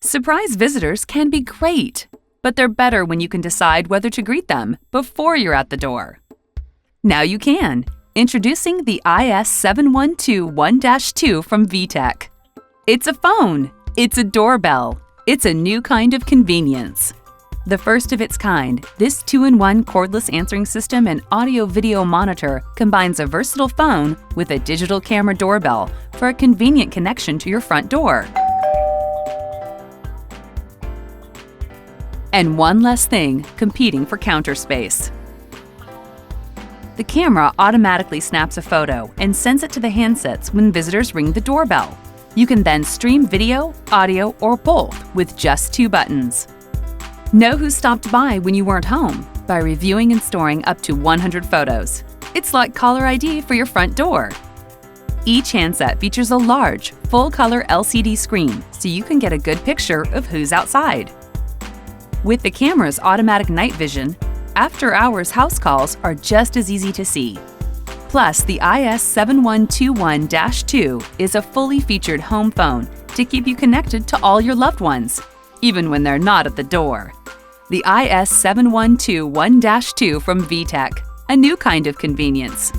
Surprise visitors can be great, but they're better when you can decide whether to greet them before you're at the door. Now you can. Introducing the IS7121-2 from VTech. It's a phone. It's a doorbell. It's a new kind of convenience. The first of its kind, this 2-in-1 cordless answering system and audio-video monitor combines a versatile phone with a digital camera doorbell for a convenient connection to your front door. And one less thing competing for counter space. The camera automatically snaps a photo and sends it to the handsets when visitors ring the doorbell. You can then stream video, audio, or both with just 2 buttons. Know who stopped by when you weren't home by reviewing and storing up to 100 photos. It's like caller ID for your front door. Each handset features a large, full-color LCD screen so you can get a good picture of who's outside. With the camera's automatic night vision, after-hours house calls are just as easy to see. Plus, the IS7121-2 is a fully featured home phone to keep you connected to all your loved ones, even when they're not at the door. The IS7121-2 from VTech, a new kind of convenience.